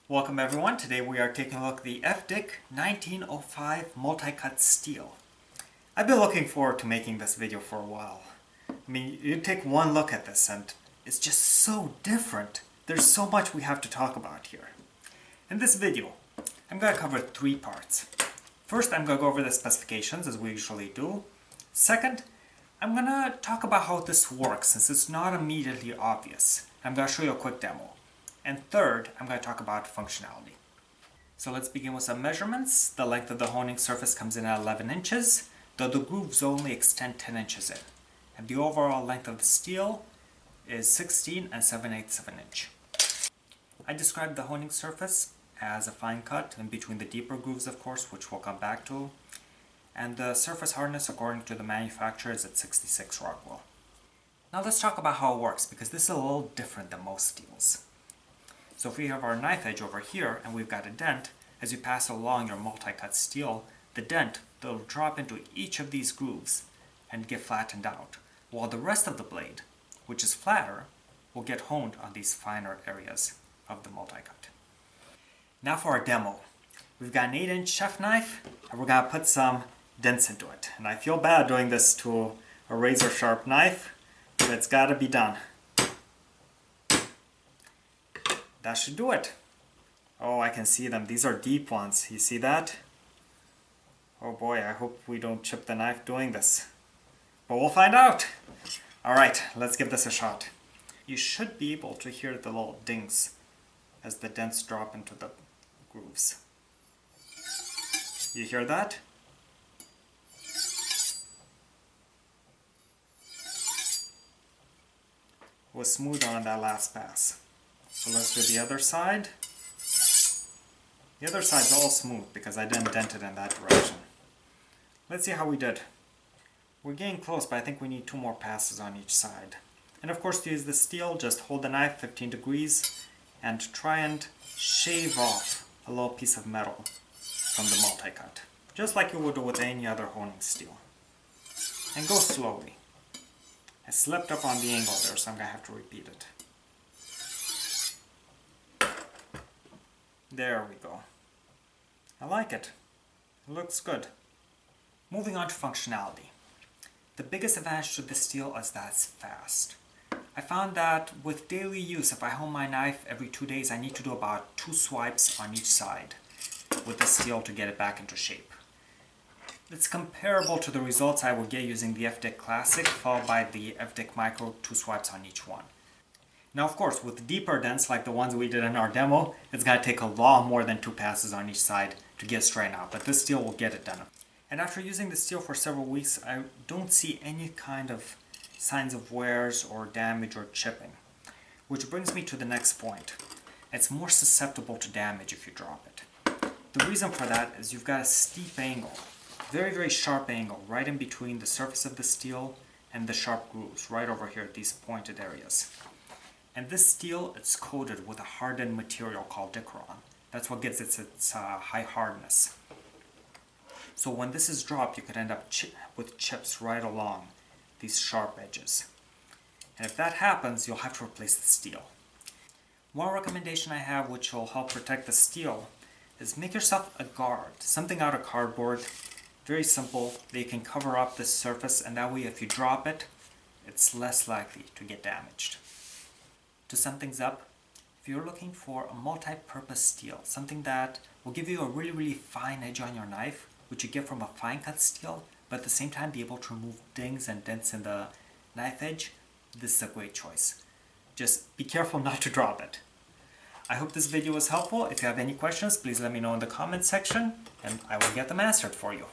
Welcome everyone. Today we are taking a look at the FDick 1905 Multicut steel. I've been looking forward to making this video for a while. I mean, you take one look at this and it's just so different. There's so much we have to talk about here. In this video, I'm going to cover three parts. First, I'm going to go over the specifications as we usually do. Second, I'm going to talk about how this works since it's not immediately obvious. I'm going to show you a quick demo. And third, I'm going to talk about functionality. So let's begin with some measurements. The length of the honing surface comes in at 11 inches, though the grooves only extend 10 inches in. And the overall length of the steel is 16 7/8 of an inch. I described the honing surface as a fine cut in between the deeper grooves, of course, which we'll come back to. And the surface hardness, according to the manufacturer, is at 66 Rockwell. Now let's talk about how it works, because this is a little different than most steels. So if we have our knife edge over here and we've got a dent, as you pass along your multi-cut steel, the dent will drop into each of these grooves and get flattened out, while the rest of the blade, which is flatter, will get honed on these finer areas of the multi-cut. Now for our demo. We've got an 8-inch chef knife and we're going to put some dents into it. And I feel bad doing this to a razor sharp knife, but it's got to be done. That should do it. Oh, I can see them. These are deep ones. You see that? Oh boy, I hope we don't chip the knife doing this. But we'll find out. Alright, let's give this a shot. You should be able to hear the little dings as the dents drop into the grooves. You hear that? It was smoother on that last pass. So let's do the other side. The other side's all smooth because I didn't dent it in that direction. Let's see how we did. We're getting close, but I think we need 2 more passes on each side. And of course, to use the steel, just hold the knife 15 degrees and try and shave off a little piece of metal from the multi-cut, just like you would with any other honing steel. And go slowly. I slipped up on the angle there, so I'm going to have to repeat it. There we go. I like it. It looks good. Moving on to functionality. The biggest advantage to this steel is that it's fast. I found that with daily use, if I hone my knife every 2 days, I need to do about 2 swipes on each side with the steel to get it back into shape. It's comparable to the results I would get using the FDick Classic, followed by the FDick Micro, 2 swipes on each one. Now of course, with deeper dents like the ones we did in our demo, it's going to take a lot more than 2 passes on each side to get straightened out, but this steel will get it done. And after using the steel for several weeks, I don't see any kind of signs of wears or damage or chipping. Which brings me to the next point. It's more susceptible to damage if you drop it. The reason for that is you've got a steep angle, very, very sharp angle, right in between the surface of the steel and the sharp grooves, right over here at these pointed areas. And this steel, it's coated with a hardened material called Dicron. That's what gives it its high hardness. So when this is dropped, you could end up with chips right along these sharp edges. And if that happens, you'll have to replace the steel. One recommendation I have which will help protect the steel is make yourself a guard, something out of cardboard, very simple, that you can cover up this surface, and that way if you drop it, it's less likely to get damaged. To sum things up, if you're looking for a multi-purpose steel, something that will give you a really, really fine edge on your knife, which you get from a fine cut steel, but at the same time be able to remove dings and dents in the knife edge, this is a great choice. Just be careful not to drop it. I hope this video was helpful. If you have any questions, please let me know in the comments section, and I will get them answered for you.